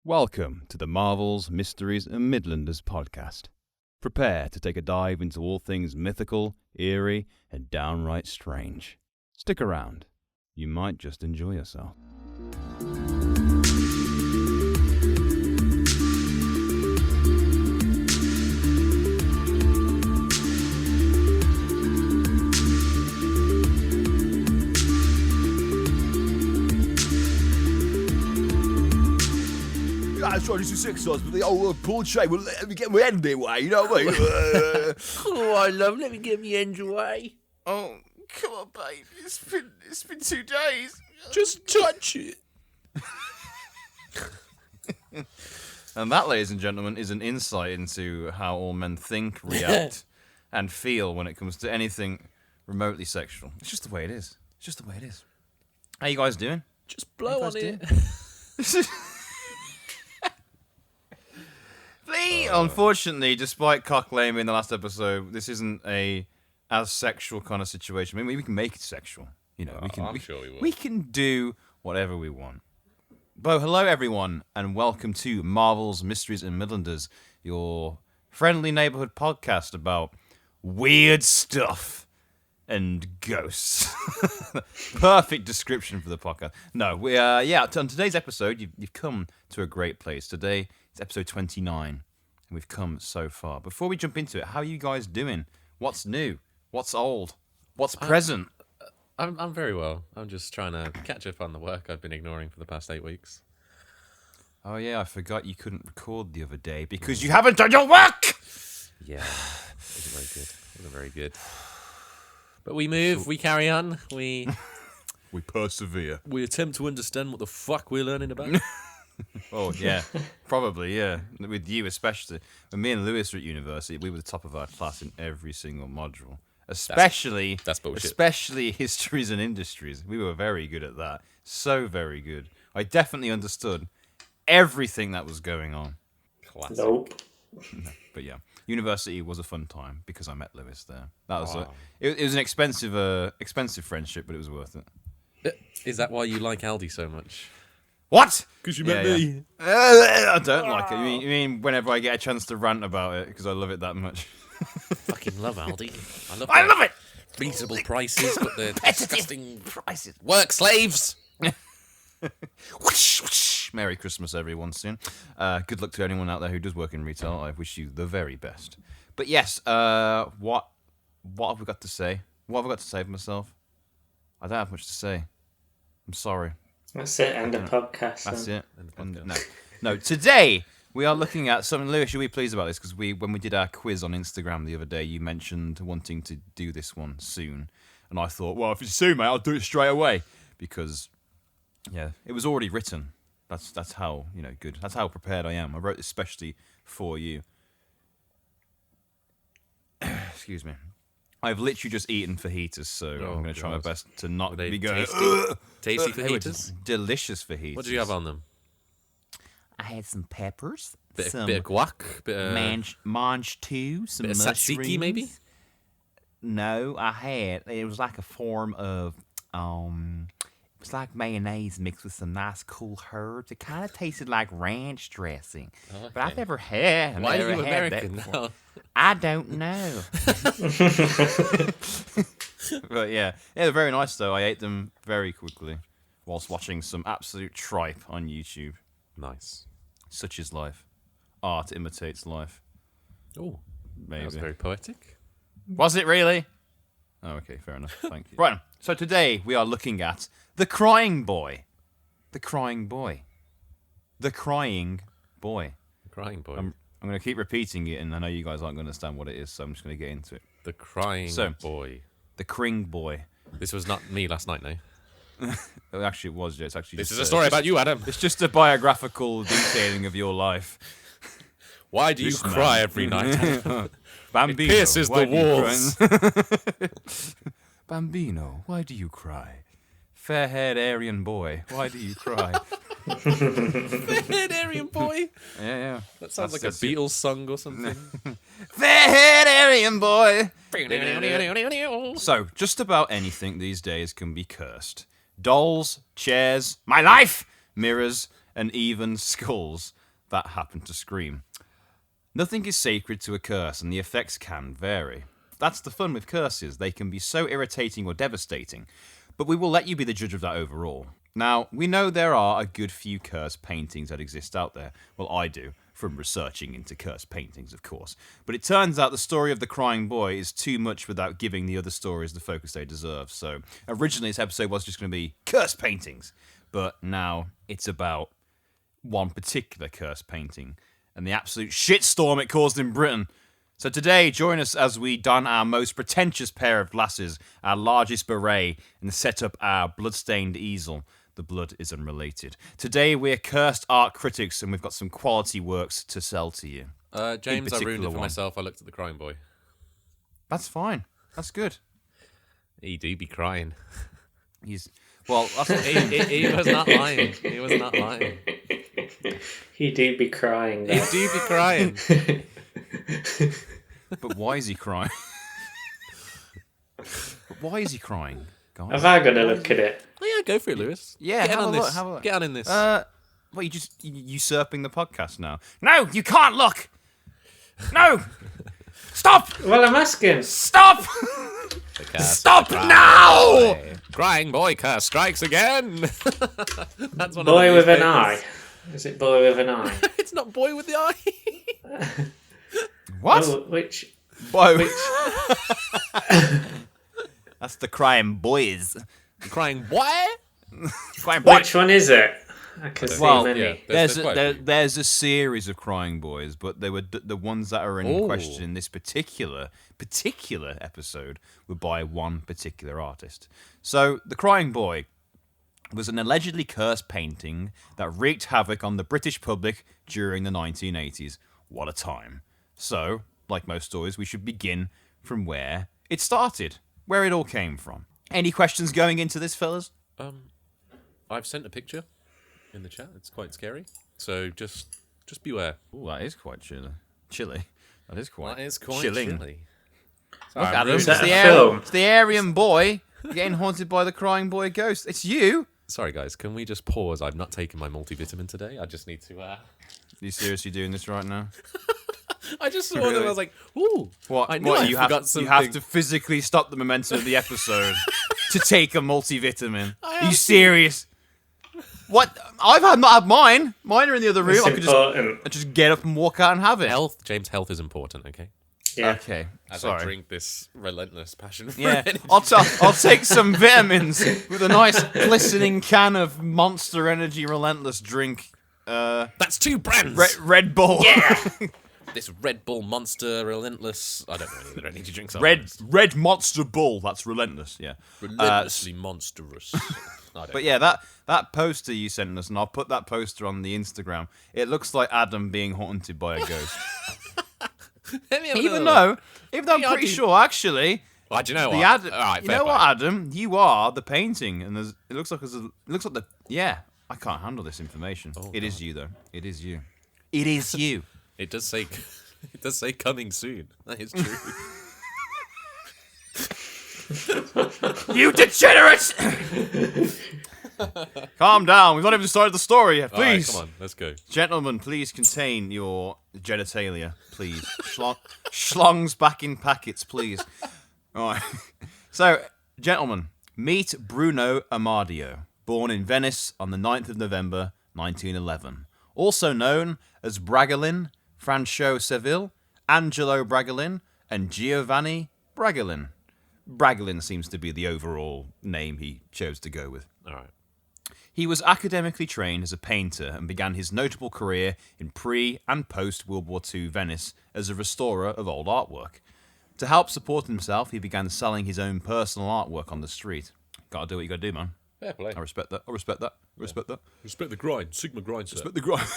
Welcome to the Marvels, Mysteries and Midlanders podcast. Prepare to take a dive into all things mythical, eerie and downright strange. Stick around. You might just enjoy yourself. I was trying to do some exercise, but the old pull chain will let me get my end away, you know what I mean? Oh, I love. Let me get my end away. Oh, come on, babe. It's been 2 days. Just touch it. And that, ladies and gentlemen, is an insight into how all men think, react, and feel when it comes to anything remotely sexual. It's just the way it is. It's just the way it is. How you guys doing? Just blow on it. Unfortunately, despite cock laming in the last episode, this isn't a as sexual kind of situation. I mean, we can make it sexual. You know, I'm sure we will. We can do whatever we want. But hello, everyone, and welcome to Marvels, Mysteries and Midlanders, your friendly neighborhood podcast about weird stuff and ghosts. Perfect description for the podcast. No, we on today's episode, you've come to a great place. Today, it's episode 29, and we've come so far. Before we jump into it, how are you guys doing? What's new? What's old? What's present? I'm very well. I'm just trying to catch up on the work I've been ignoring for the past 8 weeks. Oh yeah, I forgot you couldn't record the other day because you haven't done your work! Yeah, it wasn't very good. It wasn't very good. But we move, we carry on, we persevere. We attempt to understand what the fuck we're learning about. Oh, yeah. Probably, yeah. With you especially. When me and Lewis were at university, we were the top of our class in every single module. Especially... That's bullshit. Especially histories and industries. We were very good at that. So very good. I definitely understood everything that was going on. Classic. Nope. No, but yeah. University was a fun time because I met Lewis there. That was it was an expensive friendship, but it was worth it. Is that why you like Aldi so much? What? Because you met me. I don't like it. You mean whenever I get a chance to rant about it because I love it that much. Fucking love Aldi. I love it. Reasonable prices, but they're disgusting prices. work slaves. Whoosh, whoosh. Merry Christmas, everyone, soon. Good luck to anyone out there who does work in retail. I wish you the very best. But yes, what have we got to say? What have I got to say for myself? I don't have much to say. I'm sorry. That's it, end the podcast. That's then. it. No. Today we are looking at something. Lewis, you'll be pleased about this because when we did our quiz on Instagram the other day, you mentioned wanting to do this one soon, and I thought, well, if it's soon, mate, I'll do it straight away because, yeah, it was already written. That's how good. That's how prepared I am. I wrote this especially for you. Excuse me. I've literally just eaten fajitas, so I'm going to try my best to not be going. Tasty They were fajitas? delicious fajitas. What did you have on them? I had some peppers, Bit some of guac? Bit of mange too, some bit of mushrooms. tzatziki, maybe? No, it was like a form of it was like mayonnaise mixed with some nice cool herbs. It kind of tasted like ranch dressing, but I've never had. Why never are you had American that now? I don't know. But yeah, they're very nice though. I ate them very quickly whilst watching some absolute tripe on YouTube. Nice. Such is life. Art imitates life. Oh, Maybe. that was very poetic. Was it really? Oh, okay, fair enough. Thank you. Right, so today we are looking at The Crying Boy. The Crying Boy. The Crying Boy. Crying boy. I'm going to keep repeating it, and I know you guys aren't going to understand what it is, so I'm just going to get into it. The crying boy. The Crying Boy. This was not me last night, no? Actually, it was. It's actually This just, is a story about you, Adam. It's just a biographical detailing of your life. Why do you cry every night? Bambino, It pierces why the do you walls. cry? Bambino, why do you cry? Fair-haired Aryan boy, why do you cry? Fair-haired Aryan boy. Yeah. That sounds like a That's it. Beatles song or something. Fair-haired Aryan boy. So, just about anything these days can be cursed. Dolls, chairs, my life, mirrors, and even skulls that happen to scream. Nothing is sacred to a curse, and the effects can vary. That's the fun with curses. They can be so irritating or devastating, but we will let you be the judge of that overall. Now, we know there are a good few curse paintings that exist out there. Well, I do, from researching into curse paintings, of course. But it turns out the story of the crying boy is too much without giving the other stories the focus they deserve. So, originally this episode was just going to be curse paintings, but now it's about one particular curse painting and the absolute shitstorm it caused in Britain. So today, join us as we don our most pretentious pair of glasses, our largest beret, and set up our blood-stained easel. The blood is unrelated. Today, we're cursed art critics, and we've got some quality works to sell to you. James, I ruined it for one. myself. I looked at the crying boy. That's fine. That's good. He do be crying. Well, that's He was not lying. He was not lying. He do be crying, He though. do be crying. But why is he crying? But why is he crying, guys? Have I got to look at it? Oh, yeah, go for it, Lewis. Yeah, Get have on a this. look, have a look. Get on in this. Well, you just usurping the podcast now. No, you can't look. No, stop, Well, I'm asking. stop, The curse stop of the now. boy. Crying boy curse strikes again. That's one Boy of with the an eye. Is it boy with an eye? It's not boy with the eye. What? Oh, which? Whoa. That's the crying boys. Crying boy. Crying boy. Which one is it? I can see Well, many. yeah. There's a series of crying boys, but they were the ones that are in Ooh. question in this particular episode were by one particular artist. So the crying boy was an allegedly cursed painting that wreaked havoc on the British public during the 1980s. What a time. So, like most stories, we should begin from where it started, where it all came from. Any questions going into this, fellas? I've sent a picture in the chat. It's quite scary. So just beware. Ooh, that is quite chilly. That is quite chilling. Look, Adam, Is that a it's film? the Aryan boy getting haunted by the crying boy ghost. It's you. Sorry, guys. Can we just pause? I've not taken my multivitamin today. I just need to. Are you seriously doing this right now? I just saw them. Really? I was like, "Ooh, What? I knew What, I you forgot have something." you have to physically stop the momentum of the episode to take a multivitamin. Are you serious? What? Not had mine. Mine are in the other room. It's I could important. just get up and walk out and have it. Health, James. Health is important. Okay. Yeah. Okay. As Sorry. I drink this relentless passion. For Yeah, energy. I'll take some vitamins with a nice glistening can of Monster Energy Relentless drink. That's two brands. Red Bull. Yeah. This Red Bull Monster Relentless. I don't know any other energy drinks. Red Monster Bull. That's relentless. Yeah. Relentlessly monstrous. But yeah, that poster you sent us, and I'll put that poster on the Instagram. It looks like Adam being haunted by a ghost. Even though I'm Yeah, pretty I do. sure, actually, Well, do you know the what? Adam. All right, You fair know what, play. Adam? You are the painting, and it looks like yeah. I can't handle this information. It is you, though. It is you. It is you. It does say, it does say coming soon. That is true. You degenerate! Calm down. We've not even started the story yet. All right, Please. come on, let's go. Gentlemen, please contain your genitalia, please. Schlongs back in packets, please. All right. So, gentlemen, meet Bruno Amadio, born in Venice on the 9th of November, 1911. Also known as Bragolin, Franco Seville, Angelo Bragolin, and Giovanni Bragolin. Bragolin seems to be the overall name he chose to go with. All right. He was academically trained as a painter and began his notable career in pre- and post-World War II Venice as a restorer of old artwork. To help support himself, he began selling his own personal artwork on the street. Gotta do what you gotta do, man. Fair play. I respect that. Respect that. Respect the grind. Sigma grind, sir. Respect the grind.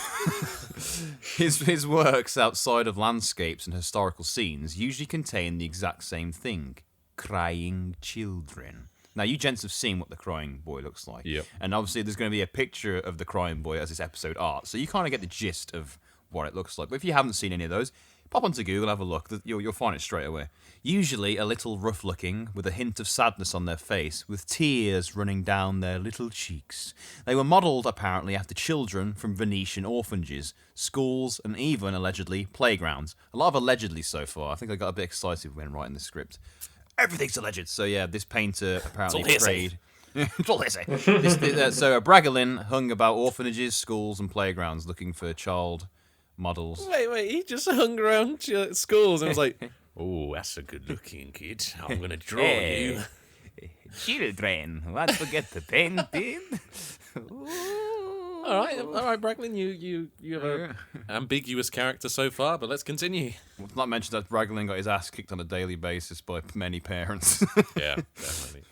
His works outside of landscapes and historical scenes usually contain the exact same thing. Crying children. Now, you gents have seen what the crying boy looks like. Yep. And obviously, there's going to be a picture of the crying boy as this episode art. So you kind of get the gist of what it looks like. But if you haven't seen any of those, Pop onto Google, have a look. You'll find it straight away. Usually a little rough-looking, with a hint of sadness on their face, with tears running down their little cheeks. They were modelled, apparently, after children from Venetian orphanages, schools, and even, allegedly, playgrounds. A lot of allegedly so far. I think I got a bit excited when writing the script. Everything's alleged. So yeah, this painter apparently prayed. It's all hearsay. So Bragolin hung about orphanages, schools, and playgrounds looking for child models. Wait, he just hung around schools and was like, oh, that's a good-looking kid. I'm going to draw you. Children, want to get the painting? All right, Bragolin, you have an ambiguous character so far, but let's continue. Well, not mention that Bragolin got his ass kicked on a daily basis by many parents. Yeah, definitely.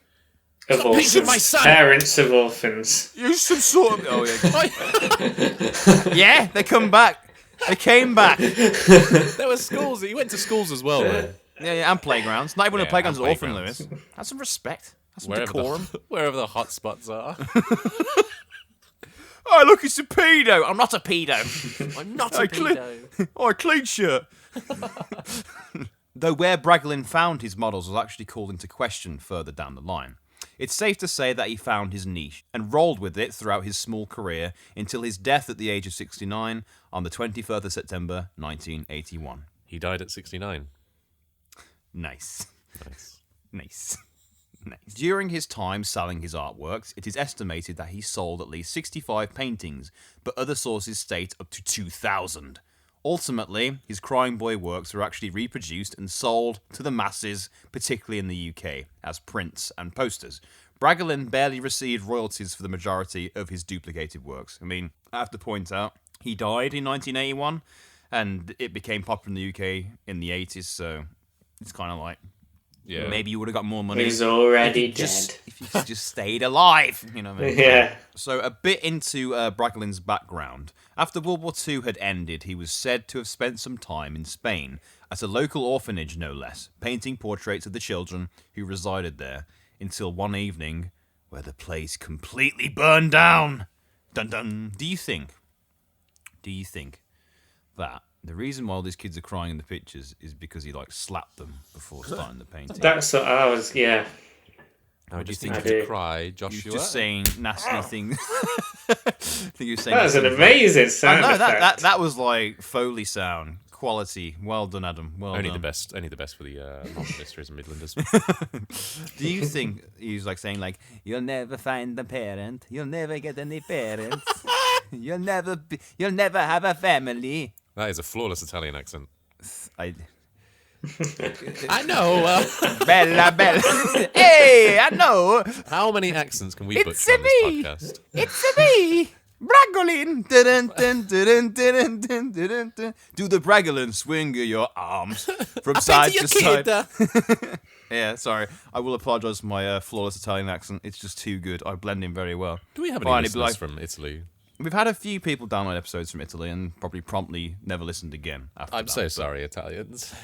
Of orphans. my son! Parents of orphans. You some sort of... Oh, yeah. Yeah, they come back. They came back. There were schools. He went to schools as well, right? Yeah, and playgrounds. Not even a playground's and orphan, playgrounds. Lewis. Have some respect. Have some Wherever decorum. wherever the hot spots are. Oh, look, it's a pedo. I'm not a pedo. I'm not a pedo. Oh, a clean shirt. Though where Bragolin found his models was actually called into question further down the line. It's safe to say that he found his niche and rolled with it throughout his small career until his death at the age of 69 on the 23rd of September 1981. He died at 69. Nice. Nice. Nice. Nice. During his time selling his artworks, it is estimated that he sold at least 65 paintings, but other sources state up to 2,000. Ultimately, his Crying Boy works were actually reproduced and sold to the masses, particularly in the UK, as prints and posters. Bragolin barely received royalties for the majority of his duplicated works. I mean, I have to point out, he died in 1981, and it became popular in the UK in the 80s, so it's kind of like, Yeah. maybe you would have got more money. He's already dead. If you just stayed alive, you know what I mean? Yeah. So a bit into Bragolin's background. After World War II had ended, he was said to have spent some time in Spain, at a local orphanage no less, painting portraits of the children who resided there, until one evening, where the place completely burned down. Dun dun. Do you think that the reason why all these kids are crying in the pictures is because he slapped them before starting the painting? That's what I was, yeah. How do you think I you do. could cry, He Joshua? was just saying nasty things. I think he was saying That was an nasty amazing things. sound I know effect. that was like Foley sound quality. Well done, Adam. Well Only done. the best for the Mysteries and Midlanders. Do you think he was saying you'll never find a parent, you'll never get any parents, you'll never have a family? That is a flawless Italian accent. I I know. Bella. Hey, I know. How many accents can we It's butcher on this me. podcast? It's me, Bragolin. Dun, dun, dun, dun, dun, dun, dun, dun. Do the Bragolin swing of your arms from side to side. Yeah, sorry. I will apologise for my flawless Italian accent. It's just too good. I blend in very well. Do we have any Fine, listeners from Italy? We've had a few people download episodes from Italy and probably promptly never listened again after I'm that, so but- sorry, Italians.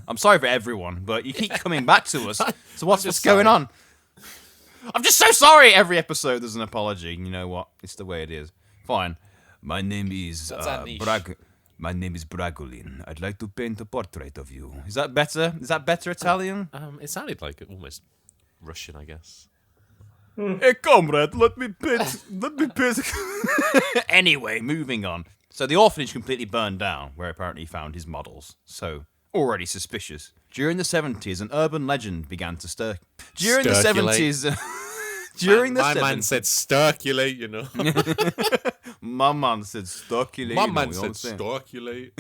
I'm sorry for everyone, but you keep coming back to us. So what's just going sorry. on? I'm just so sorry. Every episode there's an apology. You know what? It's the way it is. Fine. My name is our niche? My name is Bragolin. I'd like to paint a portrait of you. Is that better? Is that better Italian? It sounded like almost Russian, I guess. Hey, comrade, let me paint. Anyway, moving on. So the orphanage completely burned down, where apparently he found his models. So, already suspicious. During the 70s, an urban legend began to stir. During the Stirculate. 70s... During the My 70s... man said circulate, you know. My man said stirculate. My you know man what said I'm saying? circulate.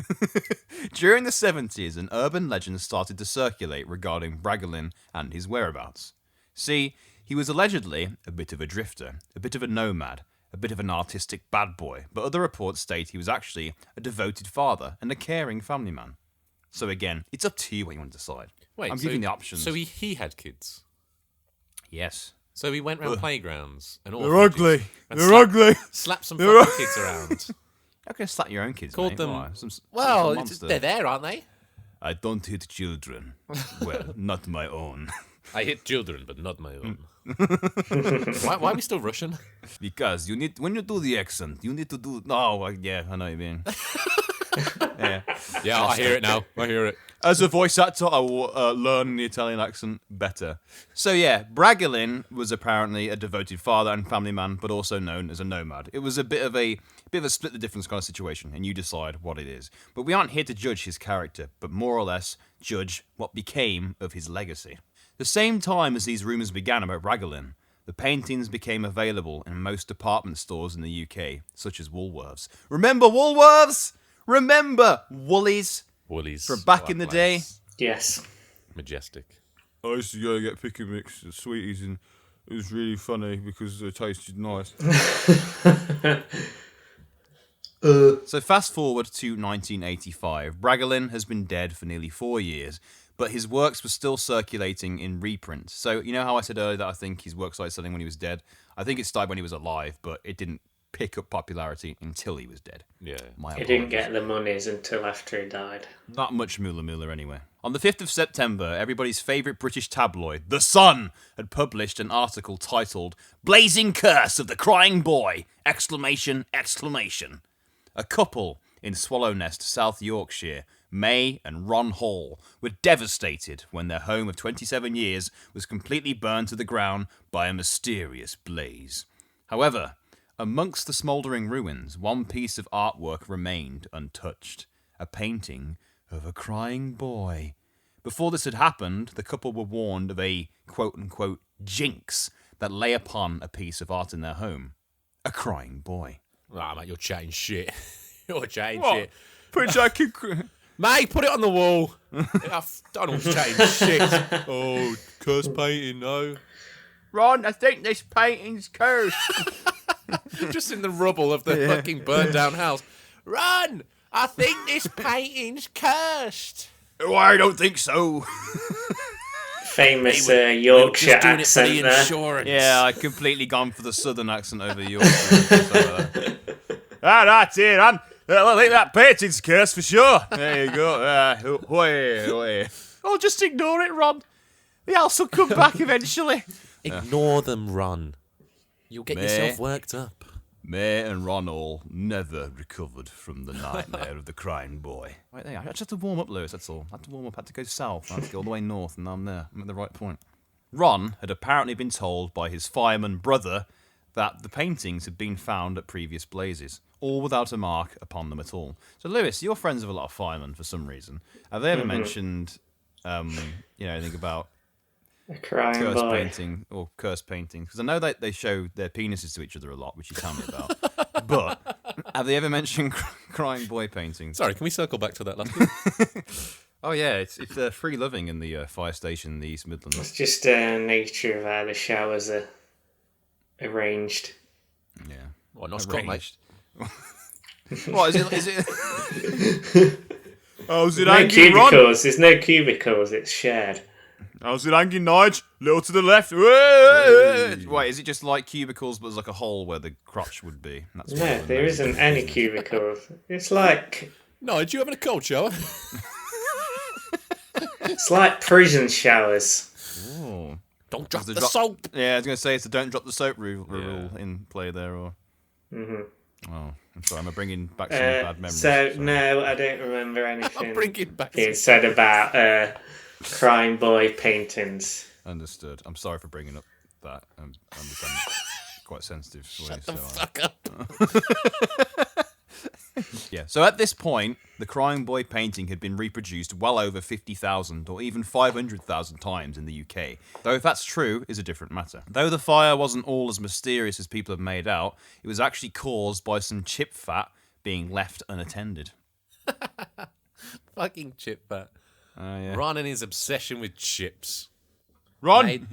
During the 70s, an urban legend started to circulate regarding Bragolin and his whereabouts. See, he was allegedly a bit of a drifter, a bit of a nomad, a bit of an artistic bad boy, but other reports state he was actually a devoted father and a caring family man. So again, it's up to you what you want to decide. Wait, I'm giving the options. So he had kids. Yes. So he went round playgrounds and They're ugly. and They're ugly. slapped some They're fucking kids around. How can you slap your own kids, Called mate? them- Why? Well, some monster. they're there, aren't they? I don't hit children. Well, not my own. I hit children, but not my own. why are we still Russian? Because you need, when you do the accent, you need to do. No, yeah, I know what you mean. Yeah. Yeah, I hear it now. I hear it. As a voice actor, I will learn the Italian accent better. So yeah, Bragolin was apparently a devoted father and family man, but also known as a nomad. It was a bit of a split the difference kind of situation, and you decide what it is. But we aren't here to judge his character, but more or less judge what became of his legacy. The same time as these rumours began about Bragolin, the paintings became available in most department stores in the UK, such as Woolworths. Remember Woolworths? Remember Woolies? Woolies. From back in the day. Yes. Majestic. I used to go and get pick and mix sweeties, and it was really funny because they tasted nice. So fast forward to 1985. Bragolin has been dead for nearly 4 years, but his works were still circulating in reprint. So you know how I said earlier that I think his work started selling when he was dead? I think it started when he was alive, but it didn't pick up popularity until he was dead. Yeah. He didn't get the monies until after he died. Not much Moolah anyway. On the 5th of September, everybody's favourite British tabloid, The Sun, had published an article titled Blazing Curse of the Crying Boy! Exclamation, exclamation. A couple in Swallownest, South Yorkshire, May and Ron Hall, were devastated when their home of 27 years was completely burned to the ground by a mysterious blaze. However, amongst the smouldering ruins, one piece of artwork remained untouched. A painting of a crying boy. Before this had happened, the couple were warned of a quote-unquote jinx that lay upon a piece of art in their home. A crying boy. Ah, mate, you're chatting shit. You're chatting What? shit. Put Jack in... Mate, put it on the wall. I don't know what's chatting shit. Oh, curse painting, no. Ron, I think this painting's cursed. Just in the rubble of the fucking burned down house. Run! I think this painting's cursed. Oh, I don't think so. Famous We Yorkshire just doing it for accent the there. insurance. Yeah, I'd completely gone for the southern accent over Yorkshire. That's it, man. I think that painting's cursed for sure. There you go. Oh, just ignore it, Ron. The house will come back eventually. Ignore them, Ron. You'll get yourself worked up. May and Ron all never recovered from the nightmare of the crying boy. Right there, I just have to warm up, Lewis, that's all. I had to warm up, I had to go south, I had to go all the way north, and now I'm there. I'm at the right point. Ron had apparently been told by his fireman brother that the paintings had been found at previous blazes, all without a mark upon them at all. So, Lewis, you're friends with a lot of firemen for some reason. Have they ever mentioned, anything about A crying curse boy. painting or curse painting? Because I know that they show their penises to each other a lot, which you tell me about. But have they ever mentioned crying boy paintings? Sorry, can we circle back to that last bit? Oh yeah, it's free living in the fire station in the East Midlands. It's just nature of how the showers are arranged. Yeah. Well, not Scott, mate. What is it? How's it No hanging, cubicles. Ron? There's no cubicles. It's shared. How's it hanging, Nige? Little to the left. Wait, is it just like cubicles, but there's like a hole where the crotch would be? That's what No, it would there be. isn't any cubicles. It's like No, did you having a cold shower? prison showers. Oh. Don't drop the the drop- soap. Yeah, I was going to say it's a don't drop the soap rule in play there. Or Mm-hmm. Oh, I'm sorry, I'm bringing back some bad memories. So Sorry. no, I don't remember anything I'm bringing back being said about crying boy paintings. Understood. I'm sorry for bringing up that. I understand it's quite sensitive. Shut the fuck up. Yeah. So at this point, the crying boy painting had been reproduced well over 50,000 or even 500,000 times in the UK. Though if that's true, is a different matter. Though the fire wasn't all as mysterious as people have made out, it was actually caused by some chip fat being left unattended. Fucking chip fat. Yeah. Ron and his obsession with chips. Ron!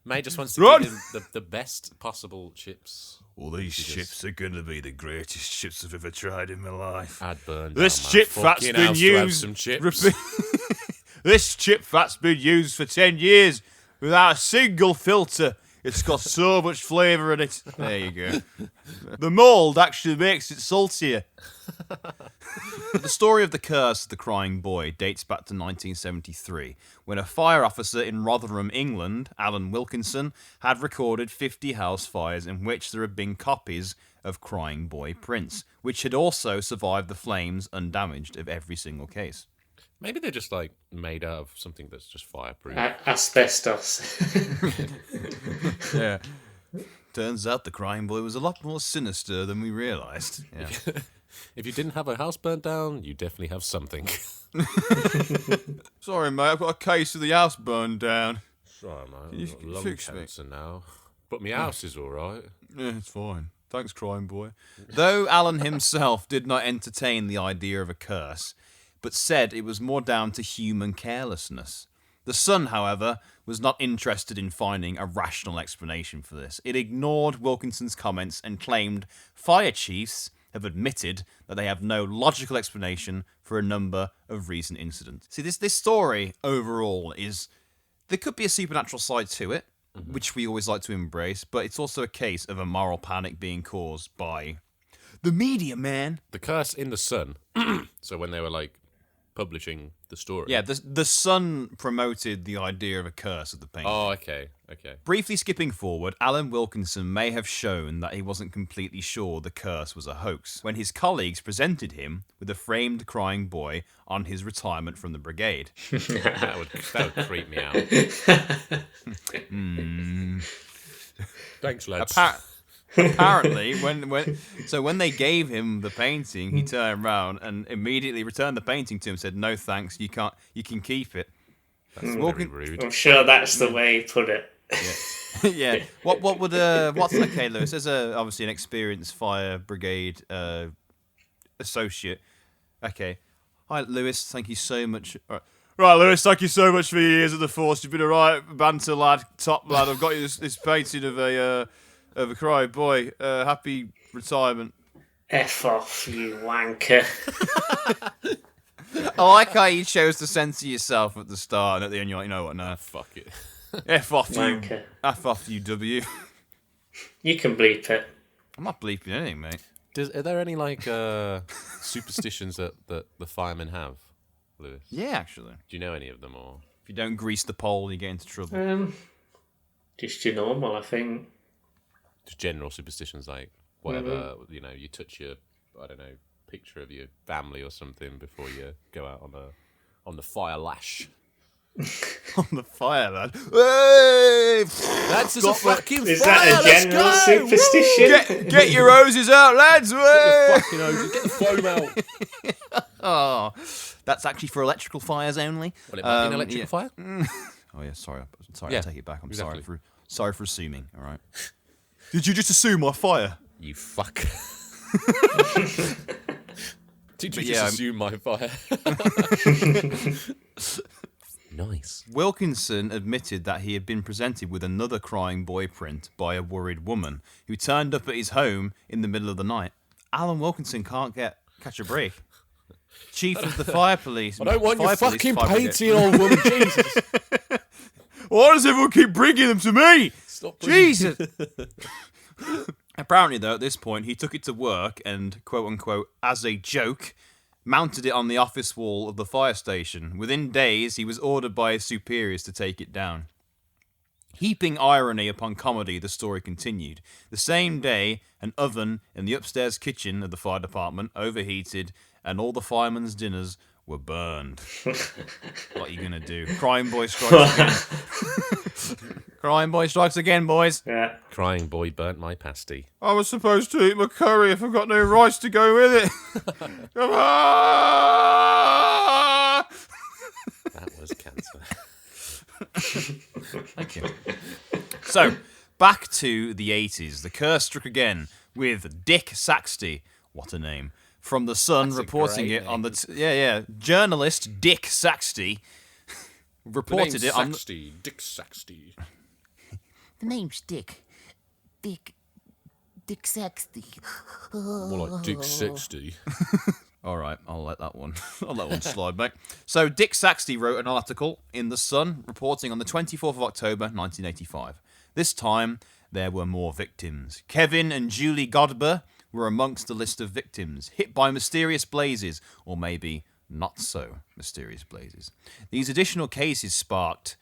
May just wants to Ron! give him the best possible chips. Well, these chips are going to be the greatest chips I've ever tried in my life. I'd burn This down my chip fat's fucking been house to have used. some chips. This chip fat's been used for 10 years without a single filter It's got so much flavour in it. There you go. The mould actually makes it saltier. The story of the curse of the crying boy dates back to 1973, when a fire officer in Rotherham, England, Alan Wilkinson, had recorded 50 house fires in which there had been copies of crying boy prints, which had also survived the flames undamaged of every single case. Maybe they're just like made out of something that's just fireproof. Asbestos. Yeah. Turns out the crying boy was a lot more sinister than we realised. Yeah. If you didn't have a house burnt down, you definitely have something. Sorry, mate, I've got a case of the house burned down. Sorry, mate. You I've got can lung fix me. cancer now. But my house is all right. Yeah, it's fine. Thanks, crying boy. Though Alan himself did not entertain the idea of a curse, but said it was more down to human carelessness. The Sun, however, was not interested in finding a rational explanation for this. It ignored Wilkinson's comments and claimed fire chiefs have admitted that they have no logical explanation for a number of recent incidents. See, this story overall is... There could be a supernatural side to it, which we always like to embrace, but it's also a case of a moral panic being caused by the media, man. The curse in the Sun. So when they were like publishing the story. Yeah, the Sun promoted the idea of a curse of the painting. Oh, okay. Briefly skipping forward, Alan Wilkinson may have shown that he wasn't completely sure the curse was a hoax when his colleagues presented him with a framed crying boy on his retirement from the brigade. that would creep me out. Thanks, lads. Apparently, when they gave him the painting, he turned around and immediately returned the painting to him and said, "No thanks, you can keep it." That's very rude. I'm sure that's the way he put it. Yeah. Yeah. What's okay, Lewis? As obviously an experienced fire brigade associate. Okay. Hi, Lewis. Thank you so much. Right, Lewis. Thank you so much for your years at the force. You've been a right banter lad, top lad. I've got you this painting of a crying boy. Happy retirement. F off, you wanker. I like how you chose to censor yourself at the start, and at the end you're like, you know what? No, Fuck it. F off you. Wanker. F off you, W. You can bleep it. I'm not bleeping anything, mate. Are there any like superstitions that the firemen have, Lewis? Yeah, actually. Do you know any of them, or If you don't grease the pole, you get into trouble. Just your normal, I think. just general superstitions like whatever you touch your picture of your family or something before you go out on the fire lash? On the fire, lad. Hey! That's just a fucking Is fire. that a general superstition? Get your hoses out, lads. Hey! Fucking hose, get the foam out. Oh, that's actually for electrical fires only. Well, it might be an electrical fire. Oh yeah, sorry. Yeah, I take it back. I'm exactly. sorry for assuming. All right. Did you just assume my fire? You fuck. Did you But just yeah, assume my fire? Nice. Wilkinson admitted that he had been presented with another crying boy print by a worried woman who turned up at his home in the middle of the night. Alan Wilkinson can't catch a break. Chief of the fire police. I don't want your fire police fucking fire brigade. painting, old woman. Jesus. Why does everyone keep bringing them to me? Stop bringing- Jesus. Apparently, though, at this point, he took it to work and, quote-unquote, as a joke, mounted it on the office wall of the fire station. Within days, he was ordered by his superiors to take it down. Heaping irony upon comedy, the story continued. The same day, an oven in the upstairs kitchen of the fire department overheated, and all the firemen's dinners were burned. What are you going to do? Crying boy strikes again. Crying boy strikes again, boys. Yeah. Crying boy burnt my pasty. I was supposed to eat my curry if I've got no rice to go with it. Come on! That was cancer. Thank you. So, back to the 80s. The curse struck again with Dick Saxty. What a name. From The Sun, That's a reporting great it on name. the... Journalist Dick Saxty reported it on... Dick Saxty. The name's Dick. Dick Saxty. More like Dick Sexty. All right, I'll let that one slide, mate. So Dick Saxty wrote an article in The Sun reporting on the 24th of October, 1985. This time, there were more victims. Kevin and Julie Godber were amongst the list of victims, hit by mysterious blazes, or maybe not so mysterious blazes. These additional cases sparked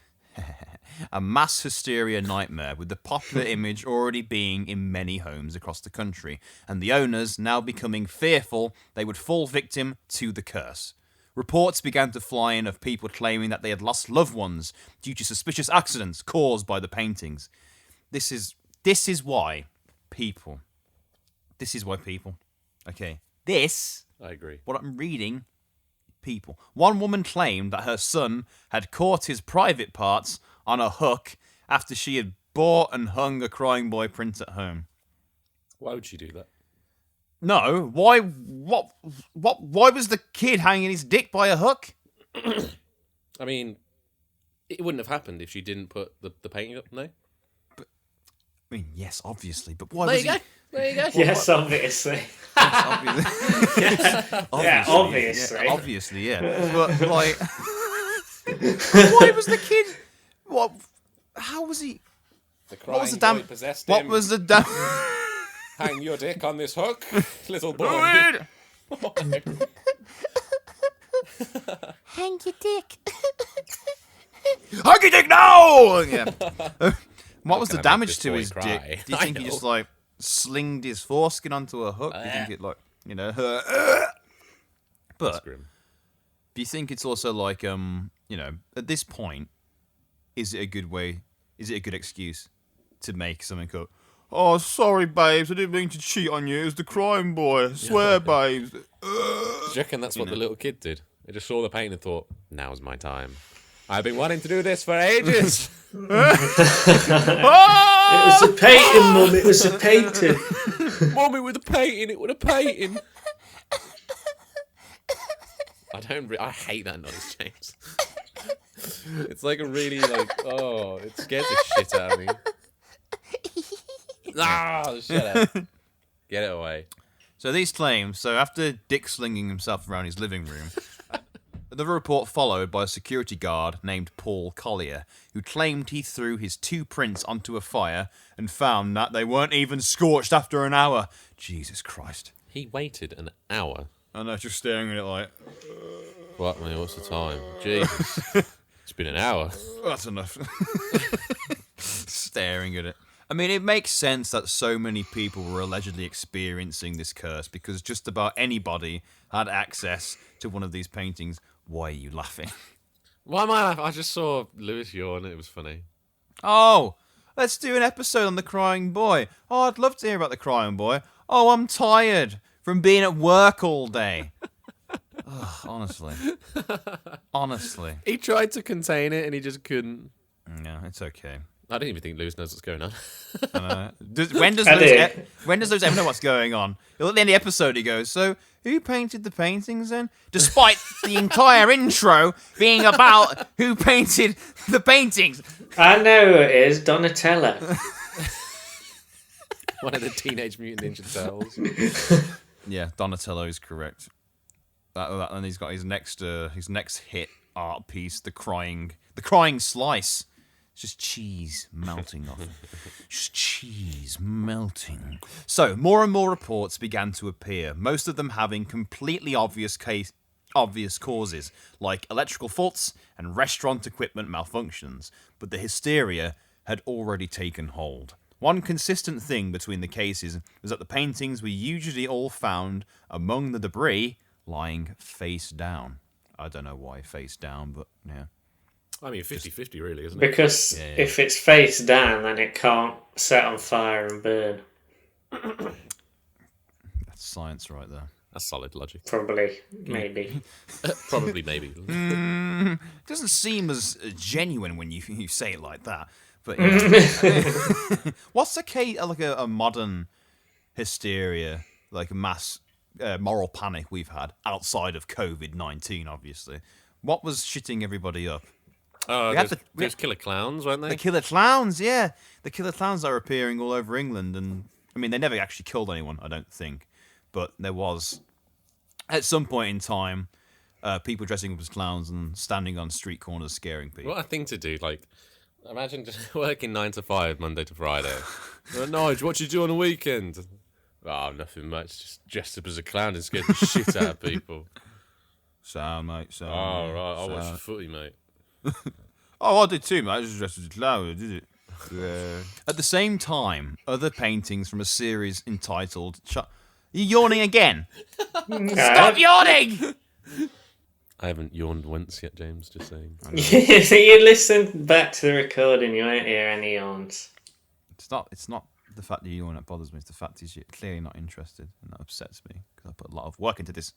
a mass hysteria nightmare, with the popular image already being in many homes across the country, and the owners now becoming fearful they would fall victim to the curse. Reports began to fly in of people claiming that they had lost loved ones due to suspicious accidents caused by the paintings. This is why people. Okay. I agree. What I'm reading, people. One woman claimed that her son had caught his private parts on a hook after she had bought and hung a crying boy print at home. Why would she do that? No, why? What? Why was the kid hanging his dick by a hook? I mean, it wouldn't have happened if she didn't put the painting up, no? I mean, yes, obviously, but why There was you he... go. There you go. Yes, obviously. Obviously. Yeah, obviously. Yeah, obviously, yeah. But, like... why was the kid... What? How was he... The What was the crying damn... boy possessed What him. was the damn... Hang your dick on this hook, little boy. Hang your dick. Huggy dick now! Yeah. What was can the I make damage this to boy his cry? dick? Do you I think he know. just, like, slinged his foreskin onto a hook? Do you think it, like, you know... That's But... grim. Do you think it's also like, you know, at this point, is it a good excuse to make something go, oh, sorry, babes, I didn't mean to cheat on you, it was the crime boy, I swear, babes. Do you reckon that's what the little kid did? They just saw the painting and thought, now's my time. I've been wanting to do this for ages. It was a painting, Mum. It was a painting. Mommy with a painting, it was a painting. I hate that noise, James. It's like a really, like, oh, it scares the shit out of me. Ah, shut up. Get it away. So these claims, after Dick slinging himself around his living room, the report followed by a security guard named Paul Collier, who claimed he threw his 2 prints onto a fire and found that they weren't even scorched after an hour. Jesus Christ. He waited an hour. I know, just staring at it like, What, man, what's the time? Jesus. It's been an hour. that's enough. Staring at it. I mean, it makes sense that so many people were allegedly experiencing this curse because just about anybody had access to one of these paintings. Why are you laughing? Why am I laughing? I just saw Lewis yawn and it was funny. Oh, let's do an episode on the crying boy. Oh, I'd love to hear about the crying boy. Oh, I'm tired from being at work all day. Ugh, honestly. He tried to contain it and he just couldn't. No, it's okay. I don't even think Lewis knows what's going on. When does Lewis ever know what's going on? At the end of the episode, he goes, so who painted the paintings then? Despite the entire intro being about who painted the paintings. I know who it is, Donatello. One of the Teenage Mutant Ninja Turtles. Yeah, Donatello is correct. And he's got his next hit art piece, the crying slice. It's just cheese melting off. Just cheese melting. So, more and more reports began to appear, most of them having completely obvious causes, like electrical faults and restaurant equipment malfunctions, but the hysteria had already taken hold. One consistent thing between the cases was that the paintings were usually all found among the debris lying face down. I don't know why face down, but yeah. I mean, 50-50 really, isn't it? Because if it's face down, then it can't set on fire and burn. That's science right there. That's solid logic. Probably, maybe. Probably, maybe. It doesn't seem as genuine when you say it like that. But yeah. What's a modern hysteria, like a mass moral panic we've had outside of COVID-19, obviously? What was shitting everybody up? There's killer clowns, weren't they? The killer clowns, yeah. The killer clowns are appearing all over England. And I mean, they never actually killed anyone, I don't think. But there was, at some point in time, people dressing up as clowns and standing on street corners scaring people. What a thing to do. Like, Imagine just working 9 to 5, Monday to Friday. Nige, what you do on the weekend? Oh, nothing much. Just dressed up as a clown and scared the shit out of people. Sound, mate. Sound. Oh, right. I watched the footy, mate. Oh, I did too, mate. I was dressed as a clown, did it? Yeah. At the same time, other paintings from a series entitled... You yawning again? Stop yawning! I haven't yawned once yet, James, just saying. So you listen back to the recording, you won't hear any yawns. It's not the fact that you yawn that bothers me. It's the fact that you're clearly not interested, and that upsets me because I put a lot of work into this.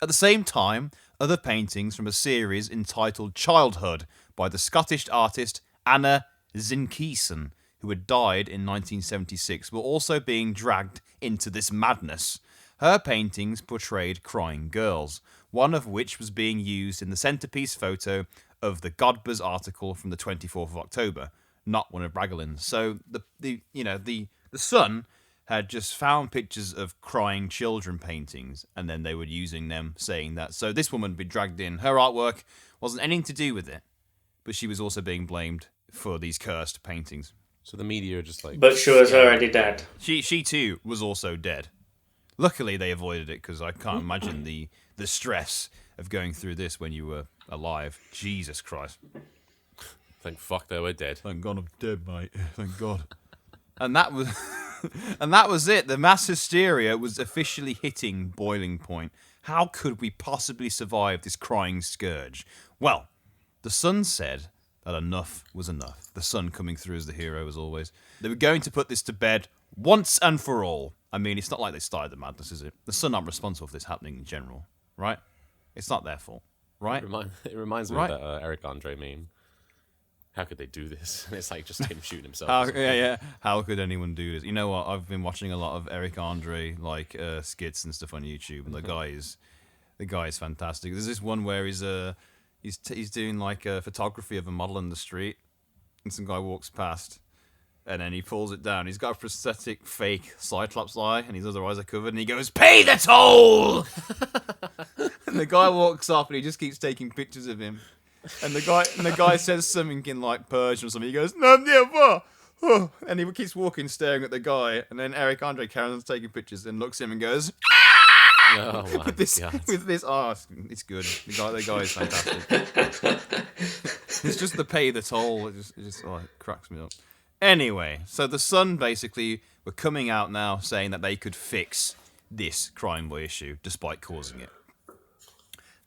At the same time, other paintings from a series entitled Childhood by the Scottish artist Anna Zinkeson, who had died in 1976, were also being dragged into this madness. Her paintings portrayed crying girls, one of which was being used in the centerpiece photo of the Godbuzz article from the 24th of October, not one of Bragelin's. So the Sun had just found pictures of crying children paintings, and then they were using them, saying that. So this woman had been dragged in. Her artwork wasn't anything to do with it, but she was also being blamed for these cursed paintings. So the media are just like... But she was already dead. She too was also dead. Luckily, they avoided it, because I can't imagine the stress of going through this when you were alive. Jesus Christ. Thank fuck they were dead. Thank God I'm dead, mate. Thank God. And that was... And that was it. The mass hysteria was officially hitting boiling point. How could we possibly survive this crying scourge? Well, the Sun said that enough was enough. The Sun coming through as the hero, as always. They were going to put this to bed once and for all. I mean, it's not like they started the madness, is it? The Sun aren't responsible for this happening in general, right? It's not their fault, right? It reminds me Right. of that Eric Andre meme. How could they do this? And it's like just him shooting himself. Yeah. How could anyone do this? You know what? I've been watching a lot of Eric Andre skits and stuff on YouTube, and the guy is fantastic. There's this one where he's doing like photography of a model in the street, and some guy walks past, and then he pulls it down. He's got a prosthetic fake Cyclops eye, and his other eyes are covered, and he goes, "Pay the toll!" And the guy walks off, and he just keeps taking pictures of him. And the guy says something in like Persian or something. He goes, "No, never." Oh. And he keeps walking, staring at the guy. And then Eric Andre carries on taking pictures and looks at him and goes, Oh my with this, God. with this. Oh, it's good. The guy is fantastic. It's just the pay the toll. It cracks me up. Anyway, so the Sun basically were coming out now saying that they could fix this crime boy issue despite causing it.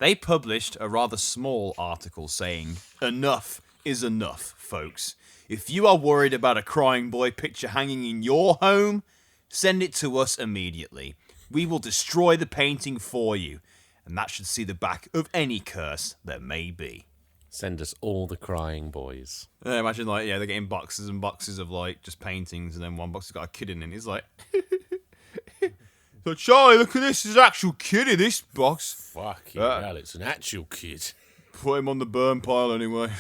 They published a rather small article saying, "Enough is enough, folks. If you are worried about a crying boy picture hanging in your home, send it to us immediately. We will destroy the painting for you, and that should see the back of any curse there may be." Send us all the crying boys. Imagine they're getting boxes and boxes of like just paintings, and then one box has got a kid in it. And he's like, "So Charlie, look at this. There's an actual kid in this box. Fucking hell, it's an actual kid. Put him on the burn pile anyway."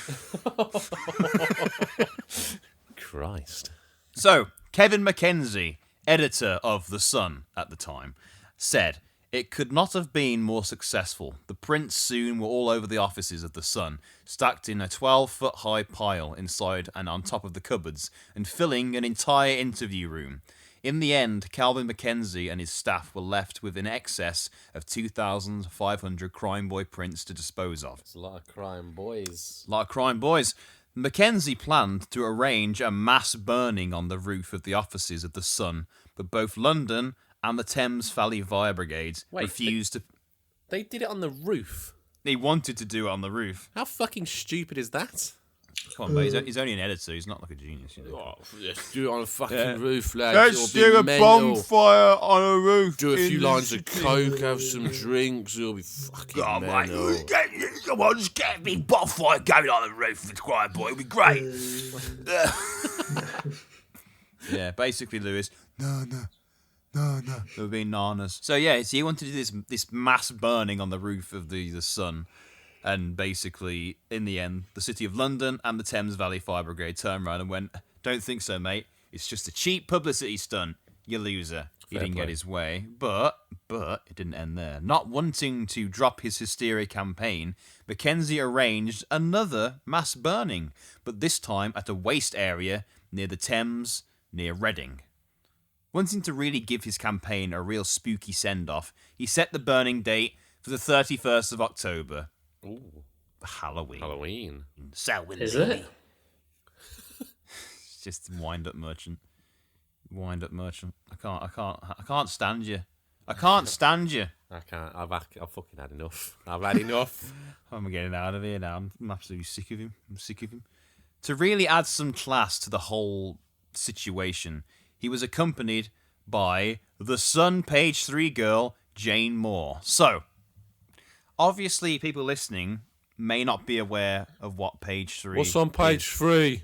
Christ. So, Kevin Mackenzie, editor of The Sun at the time, said, "It could not have been more successful. The prints soon were all over the offices of The Sun, stacked in a 12-foot-high pile inside and on top of the cupboards, and filling an entire interview room. In the end, Calvin Mackenzie and his staff were left with in excess of 2,500 crime boy prints to dispose of." It's a lot of crying boys. A lot of crime boys. Mackenzie planned to arrange a mass burning on the roof of the offices of The Sun, but both London and the Thames Valley Fire Brigade refused to... They did it on the roof. He wanted to do it on the roof. How fucking stupid is that? Come on, mate. He's only an editor. He's not like a genius, you know. Oh, let's do it on a fucking roof, lads. Let's It'll do be a mental. bonfire on a roof. Do a in few the lines of city. coke, have some drinks. It'll be fucking mental. Come on, just get a big bonfire going on the roof of the crime boy. It'll be great. Yeah, basically, Lewis. No. They were being nanas. So he wanted to do this mass burning on the roof of the Sun. And basically, in the end, the City of London and the Thames Valley Fire Brigade turned around and went, "Don't think so, mate. It's just a cheap publicity stunt. You loser." He Fair didn't play. get his way. But But it didn't end there. Not wanting to drop his hysteria campaign, Mackenzie arranged another mass burning, but this time at a waste area near the Thames, near Reading. Wanting to really give his campaign a real spooky send-off, he set the burning date for the 31st of October. Ooh, Halloween. Halloween. So will Is it it? be. It's just wind-up merchant. Wind-up merchant. I can't stand you. I can't stand you. I can't. I've fucking had enough. I've had enough. I'm getting out of here now. I'm absolutely sick of him. I'm sick of him. To really add some class to the whole situation, he was accompanied by the Sun page 3 girl, Jane Moore. So, obviously, people listening may not be aware of what page 3 What's on page is. 3?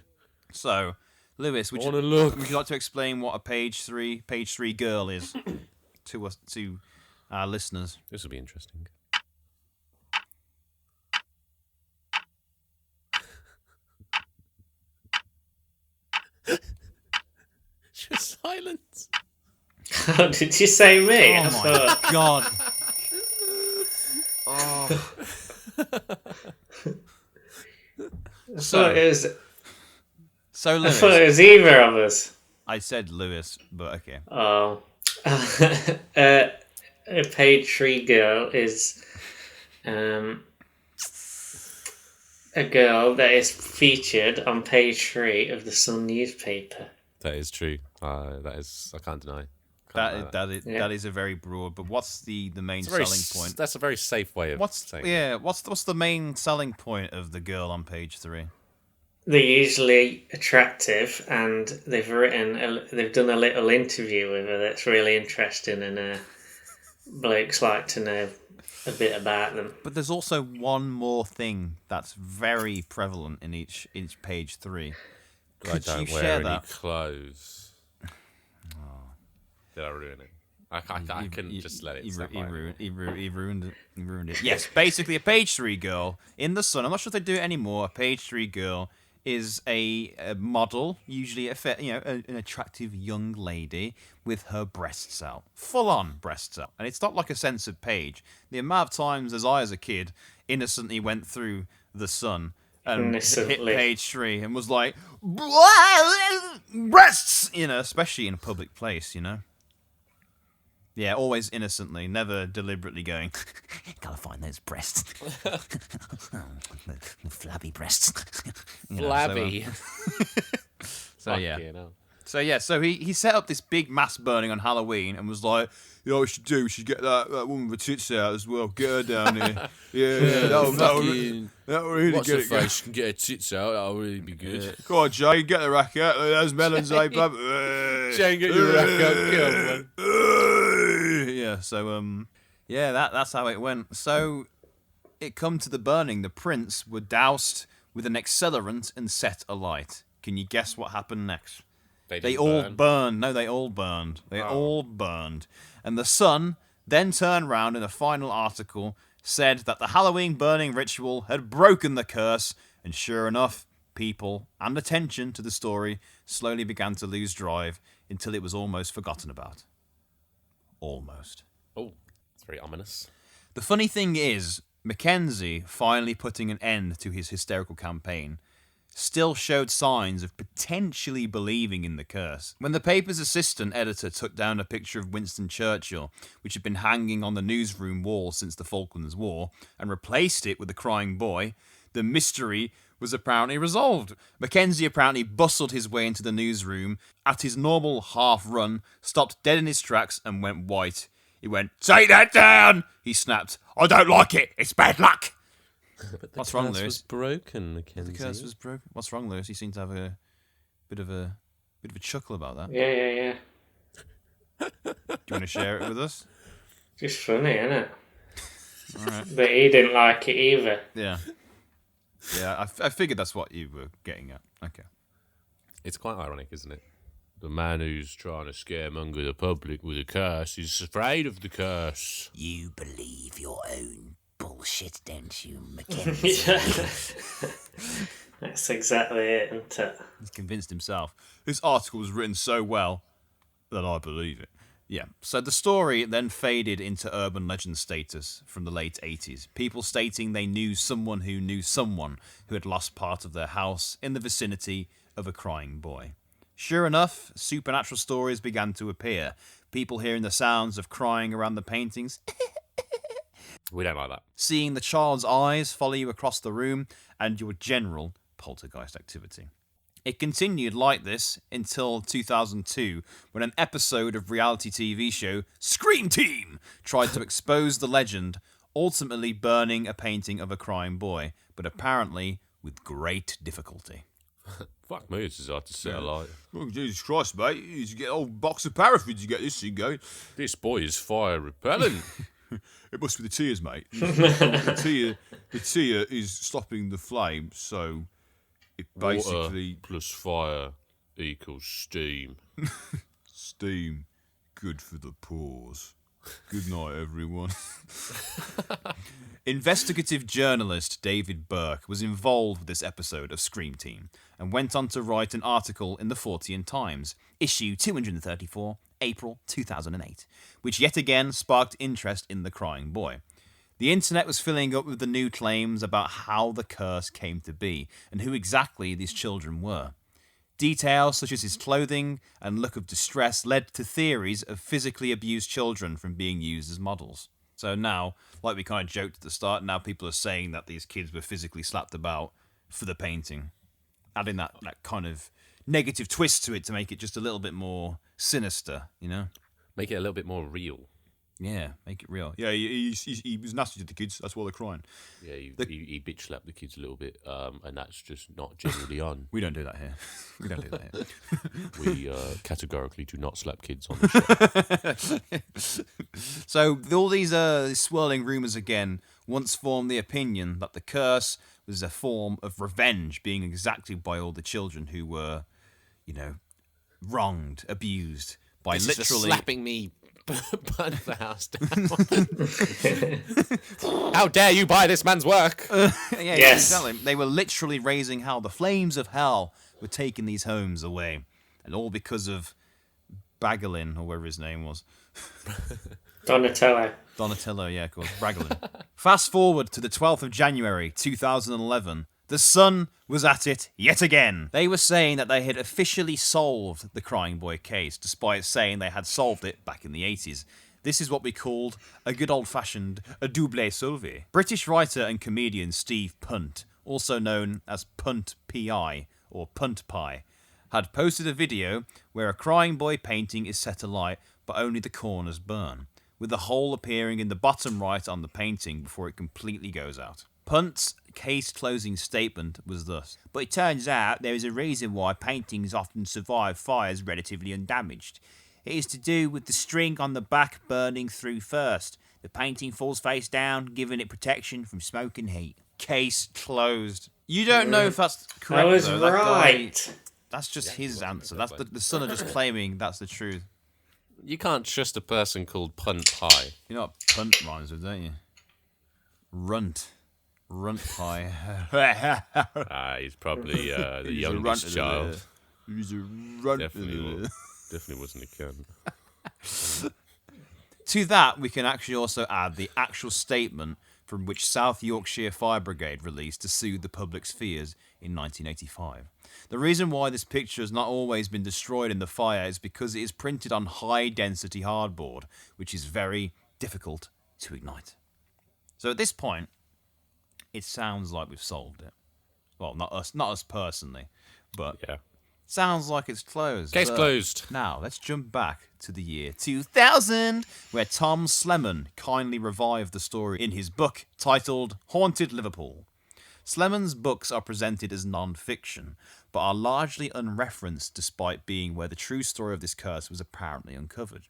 So, Lewis, would I you wanna look. like to explain what a page 3 girl is to us, to our listeners? This will be interesting. Just silence. Oh, did you say me? I Oh my thought- god. I thought it was. So I Lewis, thought it was either of us. I said Lewis, but okay. Oh. A page 3 girl is a girl that is featured on page 3 of the Sun newspaper. That is true. That is. I can't deny. Can't deny That Yeah. is a very broad. But what's the main It's a very selling point? That's a very safe way of saying. it. What's the main selling point of the girl on page 3? They're usually attractive, and they've done a little interview with her that's really interesting, and blokes like to know a bit about them. But there's also one more thing that's very prevalent in each page 3. I Could don't you wear share any that? clothes. Did I ruin it? I couldn't just let it. Snap by. He ruined it. He ruined it. Yes, basically a page 3 girl in the Sun. I'm not sure if they do it anymore. A page 3 girl is a model, usually an attractive young lady with her breasts out, full on breasts out, and it's not like a censored page. The amount of times as I, as a kid, innocently went through the Sun and hit Innocently. page 3 and was like, breasts, especially in a public place, Yeah, always innocently, never deliberately going, gotta find those breasts. the flabby breasts. Flabby. So yeah. Fucking hell. So he set up this big mass burning on Halloween and was like, you know what we should do? We should get that woman with the tits out as well. Get her down here. Yeah, that'll really What's get her it going. face? Can get her tits out. That'll really be good. Come on, Jay, get the rack out. Those melons, eh, bub? Jane, get your rack out. Come on. Yeah, so that's how it went. So it come to the burning. The prints were doused with an accelerant and set alight. Can you guess what happened next? They didn't all burn. burned. No, they all burned. They all burned. And the Sun then turned round in a final article, said that the Halloween burning ritual had broken the curse, and sure enough, people and attention to the story slowly began to lose drive until it was almost forgotten about. Almost. Oh, it's very ominous. The funny thing is, Mackenzie finally putting an end to his hysterical campaign still showed signs of potentially believing in the curse. When the paper's assistant editor took down a picture of Winston Churchill, which had been hanging on the newsroom wall since the Falklands War, and replaced it with the crying boy, the mystery was apparently resolved. Mackenzie apparently bustled his way into the newsroom at his normal half run, stopped dead in his tracks, and went white. He went, "Take that down!" He snapped. "I don't like it. It's bad luck." What's wrong, curse Lewis? was broken, Mackenzie. The curse was broken. What's wrong, Lewis? You seem to have a bit of a chuckle about that. Yeah. Do you want to share it with us? Just funny, isn't it? All right. But he didn't like it either. Yeah. Yeah, I figured that's what you were getting at. Okay. It's quite ironic, isn't it? The man who's trying to scaremonger the public with a curse is afraid of the curse. You believe your own bullshit, don't you, Mackenzie? That's exactly it, isn't it? He's convinced himself. This article was written so well that I believe it. Yeah, so the story then faded into urban legend status from the late 80s. People stating they knew someone who had lost part of their house in the vicinity of a crying boy. Sure enough, supernatural stories began to appear. People hearing the sounds of crying around the paintings, We don't like that. seeing the child's eyes follow you across the room, and your general poltergeist activity. It continued like this until 2002, when an episode of reality TV show Scream Team tried to expose the legend, ultimately burning a painting of a crying boy, but apparently with great difficulty. Fuck me, it's hard to set alight. Oh, Jesus Christ, mate. You get a whole box of paraffin to get this thing going. This boy is fire repellent. It must be the tears, mate. the tear is stopping the flame, so it basically... Water plus fire equals steam. Steam, good for the pores. Good night, everyone. Investigative journalist David Burke was involved with this episode of Scream Team and went on to write an article in the Fortean Times, issue 234, April 2008, which yet again sparked interest in the crying boy. The internet was filling up with the new claims about how the curse came to be and who exactly these children were. Details such as his clothing and look of distress led to theories of physically abused children from being used as models. So now, like we kind of joked at the start, now people are saying that these kids were physically slapped about for the painting, adding that kind of negative twist to it to make it just a little bit more sinister, you know? Make it a little bit more real. Yeah, make it real. Yeah, he was nasty to the kids. That's why they're crying. Yeah, he bitch slapped the kids a little bit, and that's just not generally on. We don't do that here. We don't do that here. We categorically do not slap kids on the show. So all these swirling rumours again once formed the opinion that the curse was a form of revenge being exacted by all the children who were, wronged, abused by This is literally slapping me. Burn the house down. How dare you buy this man's work? Yes. Exactly. They were literally raising hell. The flames of hell were taking these homes away, and all because of Bagolin, or whatever his name was. Donatello, yeah, of course, Bragolin. Fast forward to the 12th of January 2011. The Sun was at it yet again. They were saying that they had officially solved the Crying Boy case, despite saying they had solved it back in the 80s. This is what we called a good old-fashioned double solve. British writer and comedian Steve Punt, also known as Punt P.I. or Punt Pie, had posted a video where a Crying Boy painting is set alight, but only the corners burn, with the hole appearing in the bottom right on the painting before it completely goes out. Punt's case-closing statement was thus: "But it turns out there is a reason why paintings often survive fires relatively undamaged. It is to do with the string on the back burning through first. The painting falls face down, giving it protection from smoke and heat." Case closed. You don't know if that's correct, I was though. That guy- right. that's just his answer. That's the Sun are just claiming that's the truth. You can't trust a person called Punt Pie. You know what punt rhymes with, don't you? Runt. Runt pie. He's probably the He's a youngest runt. child. He's a runt. Definitely wasn't a cunt. To that, we can actually also add the actual statement from which South Yorkshire Fire Brigade released to soothe the public's fears in 1985. The reason why this picture has not always been destroyed in the fire is because it is printed on high-density hardboard, which is very difficult to ignite. So at this point, it sounds like we've solved it. Well, not us personally, but Yeah. sounds like it's closed. Case But closed. now, let's jump back to the year 2000, where Tom Slemon kindly revived the story in his book titled Haunted Liverpool. Slemon's books are presented as non-fiction, but are largely unreferenced despite being where the true story of this curse was apparently uncovered.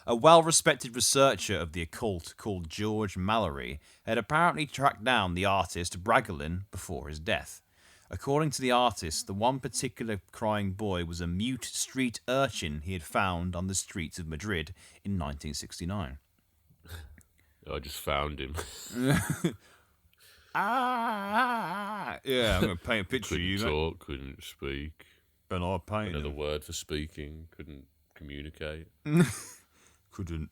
A well-respected researcher of the occult called George Mallory had apparently tracked down the artist Bragolin before his death. According to the artist, the one particular crying boy was a mute street urchin he had found on the streets of Madrid in 1969. I just found him. Yeah, I'm going to paint a picture of Couldn't you, mate. talk, couldn't speak. And I paint Another him. word for speaking. Couldn't communicate. Couldn't.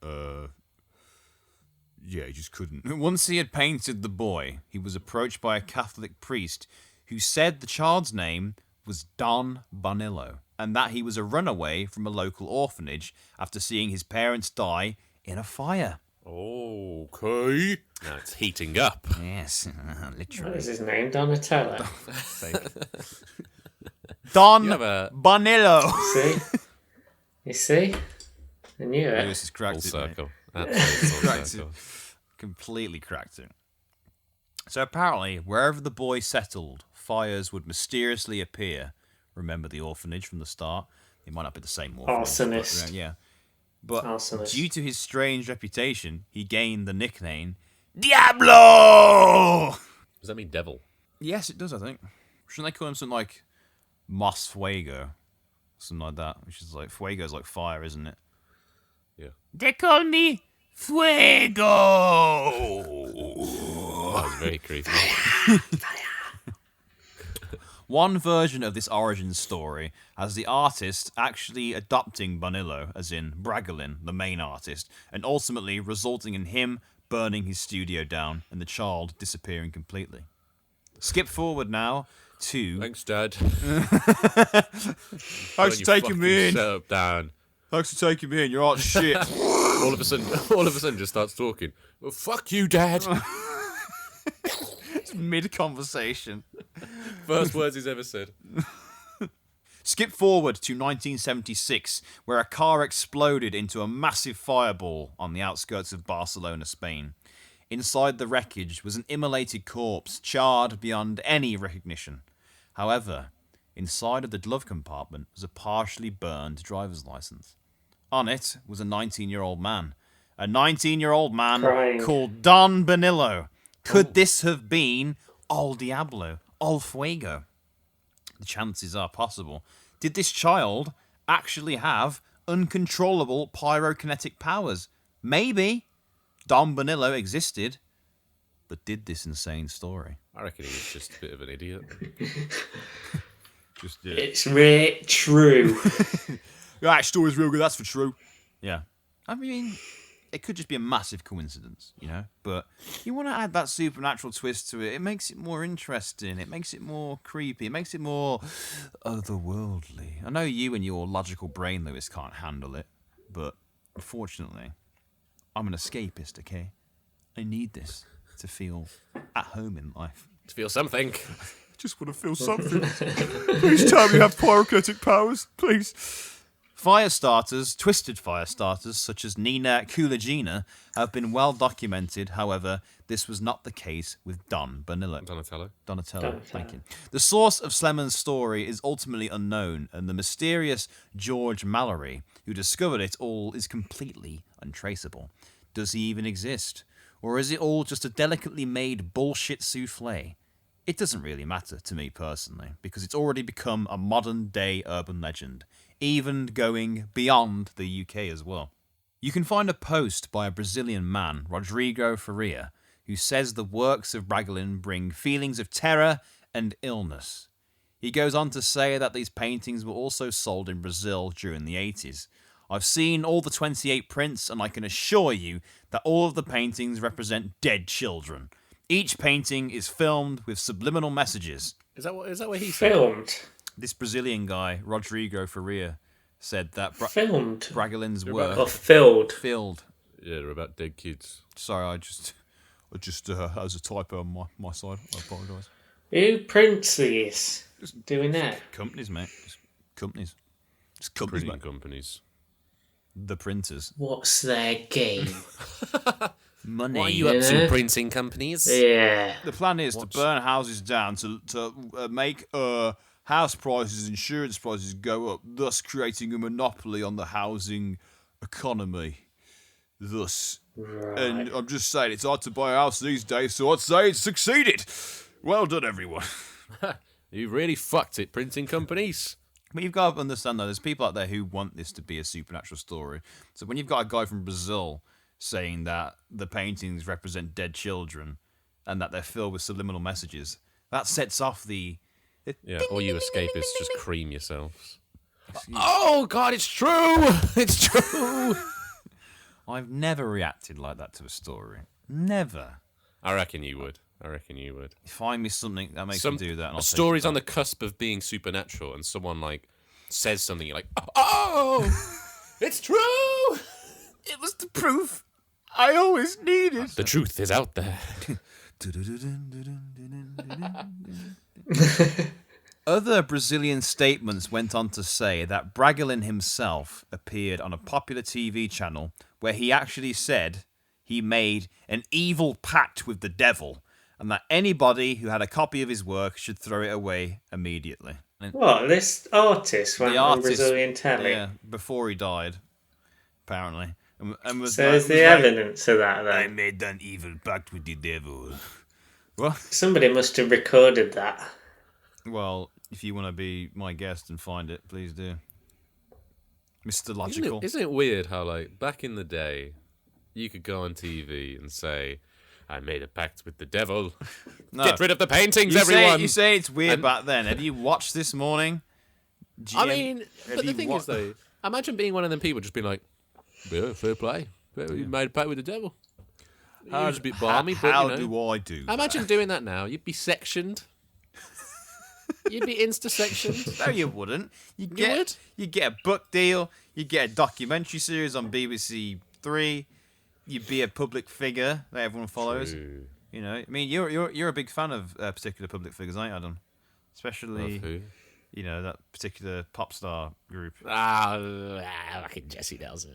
Yeah, he just couldn't. Once he had painted the boy, he was approached by a Catholic priest who said the child's name was Don Bonillo and that he was a runaway from a local orphanage after seeing his parents die in a fire. Okay. Now it's heating up. Yes, What literally. is his name? Donatello. Don You have a- Bonillo. See? You see? I knew it. This is Full cracked it, mate. circle. Absolutely full Cracked it. circle. Completely cracked it. So apparently, wherever the boy settled, fires would mysteriously appear. Remember the orphanage from the start? It might not be the same orphanage. Arsonist. But, yeah. But Arsonist. due to his strange reputation, he gained the nickname Diablo! Does that mean devil? Yes, it does, I think. Shouldn't they call him something like Mas Fuego? Something like that. Which is like, Fuego's like fire, isn't it? Yeah. They call me Fuego! That was very creepy. One version of this origin story has the artist actually adopting Bonillo, as in Bragolin, the main artist, and ultimately resulting in him burning his studio down and the child disappearing completely. Skip forward now to... Thanks, Dad. Thanks for taking me in. Setup down. Thanks for taking me in. You're hot as shit. All of a sudden, just starts talking. Well, fuck you, Dad. mid-conversation. First words he's ever said. Skip forward to 1976, where a car exploded into a massive fireball on the outskirts of Barcelona, Spain. Inside the wreckage was an immolated corpse, charred beyond any recognition. However, inside of the glove compartment was a partially burned driver's license. On it was a 19-year-old man. A 19-year-old man Crying. called Don Bonillo. Could this have been El Diablo, El Fuego? The chances are possible. Did this child actually have uncontrollable pyrokinetic powers? Maybe. Don Bonillo existed, but did this insane story. I reckon he was just a bit of an idiot. Just It's true. that story's real good. That's for true. Yeah. I mean, it could just be a massive coincidence, you know? But you want to add that supernatural twist to it. It makes it more interesting. It makes it more creepy. It makes it more otherworldly. I know you and your logical brain, Lewis, can't handle it. But unfortunately, I'm an escapist, okay? I need this to feel at home in life. To feel something. Just want to feel something. Please tell me you have pyrokinetic powers. Please. Fire starters, twisted fire starters, such as Nina Kulagina, have been well documented. However, this was not the case with Don Bonillo. Donatello. Thank you. The source of Slemon's story is ultimately unknown, and the mysterious George Mallory, who discovered it all, is completely untraceable. Does he even exist? Or is it all just a delicately made bullshit souffle? It doesn't really matter to me personally, because it's already become a modern-day urban legend, even going beyond the UK as well. You can find a post by a Brazilian man, Rodrigo Faria, who says the works of Bragolin bring feelings of terror and illness. He goes on to say that these paintings were also sold in Brazil during the 80s. I've seen all the 28 prints, and I can assure you that all of the paintings represent dead children. Each painting is filmed with subliminal messages. Is that what he said? Filmed. This Brazilian guy, Rodrigo Faria, said that Filmed. Bragolin's work... Or filled. Filled. Yeah, they're about dead kids. Sorry, I just... That was a typo on my side. I apologise. Who prints these? Doing that? Companies, mate. Just companies. Just companies, Printing mate. companies. The printers. What's their game? Money. What are you up Yeah. to, printing companies? Yeah. The plan is to burn houses down to make house prices, insurance prices go up, thus creating a monopoly on the housing economy. Thus, Right. And I'm just saying, it's hard to buy a house these days, so I'd say it's succeeded. Well done, everyone. You really fucked it, printing companies. But you've got to understand, though, there's people out there who want this to be a supernatural story. So when you've got a guy from Brazil saying that the paintings represent dead children and that they're filled with subliminal messages, that sets off the... Yeah, all you escapists just cream yourselves. Oh God, it's true. It's true. I've never reacted like that to a story. Never. I reckon you would. Find me something that makes me do that. And I'll a take story's it on the cusp of being supernatural, and someone like says something, you're like, oh, it's true. It was the proof I always needed. The truth is out there. Other Brazilian statements went on to say that Bragelin himself appeared on a popular TV channel where he actually said he made an evil pact with the devil and that anybody who had a copy of his work should throw it away immediately. What, this artist went on Brazilian telly? Yeah, before he died, apparently. And was So like, is the evidence of that I then? made an evil pact with the devil. What? Somebody must have recorded that. Well, if you want to be my guest and find it, please do. Mr. Logical. Isn't it weird how, like, back in the day, you could go on TV and say, I made a pact with the devil. No. Get rid of the paintings, You everyone. you say it's weird And- back then. Have you watched this morning? I GM? mean, Have but the you thing wa- is, though, imagine being one of them people just being like, yeah, fair play. You made a pact with the devil. It was a bit balmy, but, how you know. do I do that? Imagine doing that now. You'd be sectioned. You'd be insta-sectioned. No, you wouldn't. would? You get a book deal. You get a documentary series on BBC Three. You'd be a public figure that everyone follows. True. You know, I mean, you're a big fan of particular public figures, aren't you, Adam? Especially, Of who? you know, that particular pop star group. Fucking Jesse Nelson.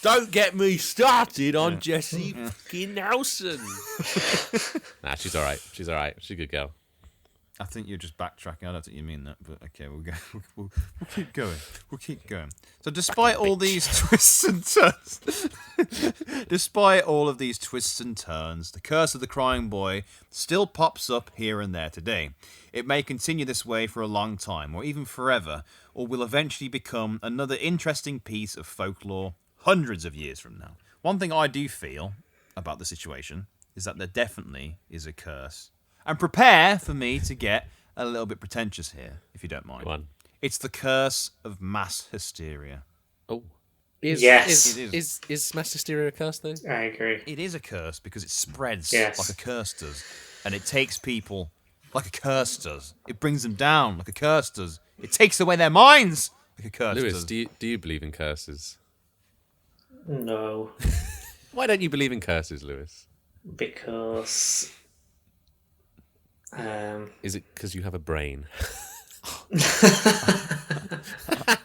Don't get me started on Jesse fucking Nelson. Nah, she's all right. She's a good girl. I think you're just backtracking. I don't think you mean that, but okay, we'll go. We'll keep going. We'll keep going. So, despite all these twists and turns, despite all of these twists and turns, the curse of the crying boy still pops up here and there today. It may continue this way for a long time, or even forever, or will eventually become another interesting piece of folklore hundreds of years from now. One thing I do feel about the situation is that there definitely is a curse. And prepare for me to get a little bit pretentious here, if you don't mind. Go on. It's the curse of mass hysteria. Oh. Yes. It Is mass hysteria a curse, though? I agree. It is a curse because it spreads Yes. like a curse does. And it takes people like a curse does. It brings them down like a curse does. It takes away their minds like a curse Lewis, does. do you believe in curses? No, Why don't you believe in curses, Lewis? because Is it because you have a brain?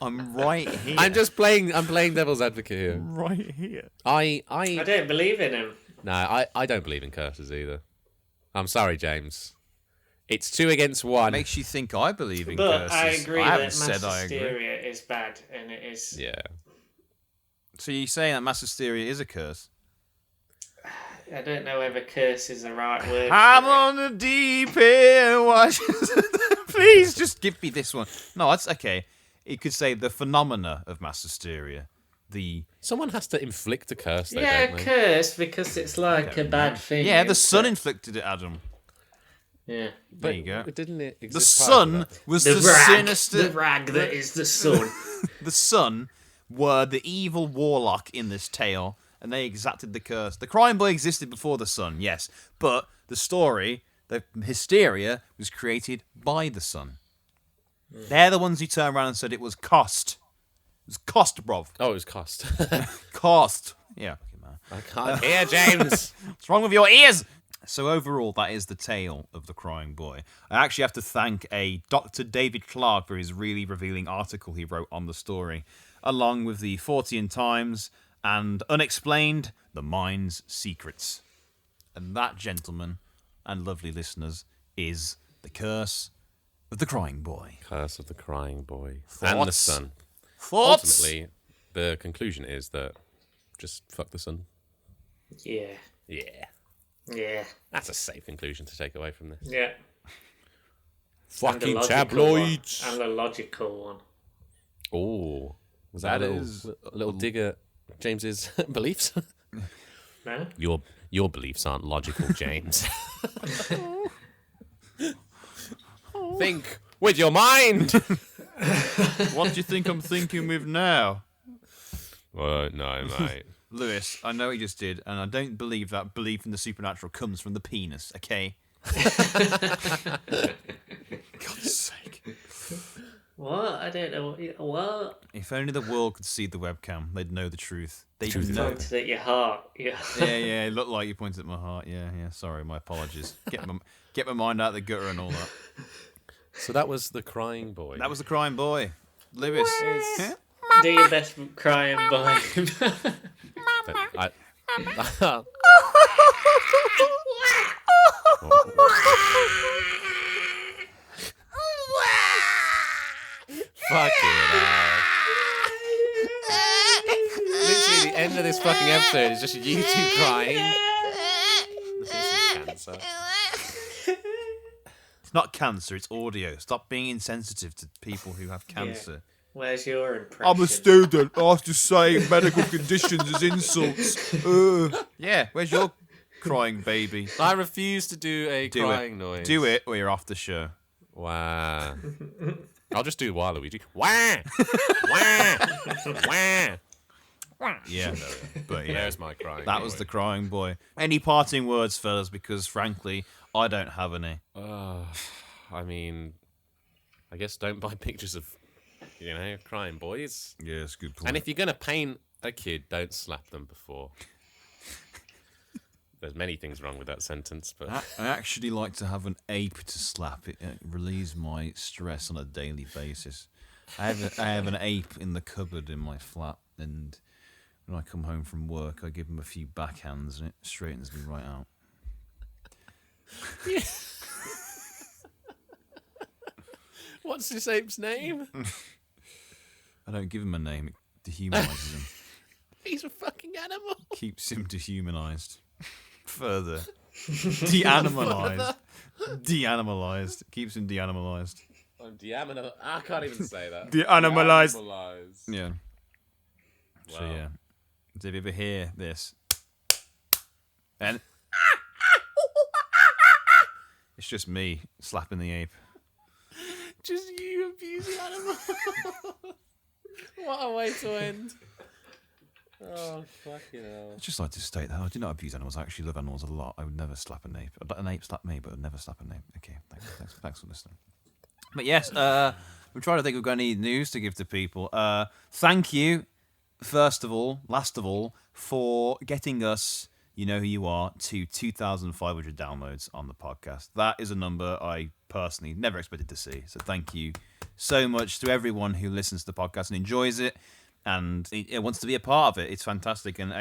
I'm right here. I'm playing devil's advocate here. right here. I don't believe in him. No, I don't believe in curses either. I'm sorry, James. It's 2 against 1. Makes you think I believe in But curses. I agree I that haven't mass said I agree. hysteria is bad, and it is. Yeah. So you're saying that mass hysteria is a curse? I don't know whether curse is the right word. I'm for it. on the deep end. Watch. Please just give me this one. No, that's okay. It could say the phenomena of mass hysteria. Someone has to inflict a curse, though, Yeah, don't they? curse because it's like a bad thing. Yeah, the isn't sun it? inflicted it, Adam. Yeah. There you go. Didn't it The exist prior to sun that? was The the rag, sinister. the rag that is the sun. The sun were the evil warlock in this tale, and they exacted the curse. The crying boy existed before the sun, yes, but the story, the hysteria, was created by the sun. They're the ones who turned around and said it was cost. It was cost, bruv. Oh, it was cost. Cost. Yeah. Okay, man. I can't hear, James. What's wrong with your ears? So overall, that is the tale of the crying boy. I actually have to thank a Dr. David Clark for his really revealing article he wrote on the story, along with the Fortean Times and Unexplained, The Mind's Secrets. And that, gentlemen and lovely listeners, is the curse of the crying boy. Curse of the crying boy. And the Thoughts? sun. Thoughts? Ultimately, the conclusion is that just fuck the sun. Yeah. Yeah. Yeah. That's a safe conclusion to take away from this. Yeah. Fucking And a logical tabloids. one. And a logical one. Oh. Was that That a is little dig at James's beliefs? No? Your beliefs aren't logical, James. Think With your mind. What do you think I'm thinking with now? No, mate. Lewis, I know what you just did, and I don't believe that belief in the supernatural comes from the penis, okay? God's sake. What? I don't know. What? If only the world could see the webcam, they'd know the truth. They'd Truth know. Pointed at your heart. Yeah. Yeah, it looked like you pointed at my heart. Yeah, sorry, my apologies. Get my mind out of the gutter and all that. So that was the crying boy. That was the crying boy. Lewis. Do your best crying boy. Fucking hell. Literally, the end of this fucking episode is just you two crying. This is cancer. It's not cancer, it's audio. Stop being insensitive to people who have cancer. Where's your impression? I'm a student. I have to say medical conditions as insults. Yeah, where's your crying baby? I refuse to do a Do crying it. noise. Do it or you're off the show. Wow. I'll just do Waluigi. Wah! Wah! Wah! Yeah, but yeah. There's my crying That boy. was the crying boy. Any parting words, fellas? Because frankly, I don't have any. I mean, I guess don't buy pictures of, crying boys. Yeah, it's a good point. And if you're going to paint a kid, don't slap them before. There's many things wrong with that sentence, but I actually like to have an ape to slap. It relieves my stress on a daily basis. I have an ape in the cupboard in my flat, and when I come home from work, I give him a few backhands, and it straightens me right out. what's this ape's name? I don't give him a name. It dehumanises him. He's a fucking animal. Keeps him dehumanized. Further. De-animalized. De-animalized. Keeps him de-animalized. I'm de-animal. I can't even say that. De-animalized. De-animalized. Yeah. So Wow. yeah. So if you ever hear this, and it's just me slapping the ape. Just you abusing animals. What a way to end. Oh, fucking hell. I'd just like to state that I do not abuse animals. I actually love animals a lot. I would never slap an ape. I'd let an ape slap me, but I'd never slap an ape. Okay, thanks for listening. But yes, I'm trying to think if we've got any news to give to people. Thank you, first of all, last of all, for getting us, you know who you are, to 2,500 downloads on the podcast. That is a number I personally never expected to see. So thank you so much to everyone who listens to the podcast and enjoys it. And it wants to be a part of it. It's fantastic. And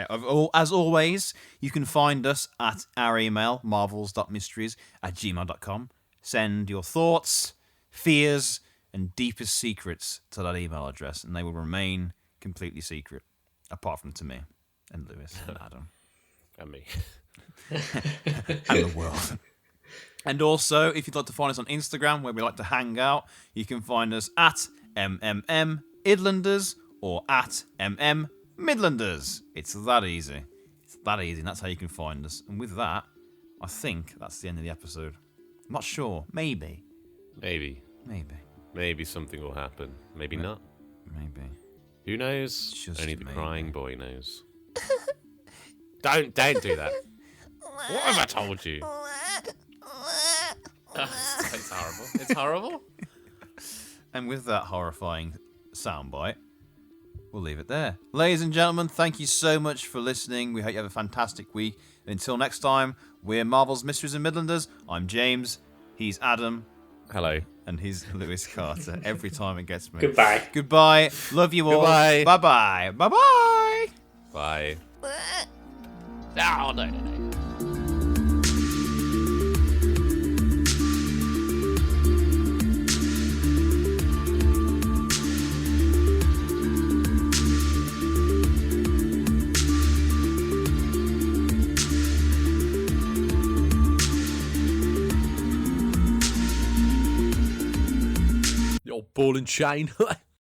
as always, you can find us at our email, marvels.mysteries@gmail.com. Send your thoughts, fears, and deepest secrets to that email address, and they will remain completely secret, apart from to me and Lewis and Adam. And me. And the world. And also, if you'd like to find us on Instagram, where we like to hang out, you can find us at MMMidlanders or at MMMidlanders. It's that easy. It's that easy, and that's how you can find us. And with that, I think that's the end of the episode. I'm not sure. Maybe. Maybe something will happen. Maybe not. Maybe. Who knows? Just Only the maybe. crying boy knows. Don't do that. What have I told you? It's horrible. It's horrible. And with that horrifying soundbite, we'll leave it there. Ladies and gentlemen, thank you so much for listening. We hope you have a fantastic week. And until next time, we're Marvel's Mysteries and Midlanders. I'm James. He's Adam. Hello. And he's Lewis Carter. Every time it gets me. Goodbye. Goodbye. Love you all. Goodbye. Bye-bye. Bye-bye. Bye. Oh, no. Your ball and chain.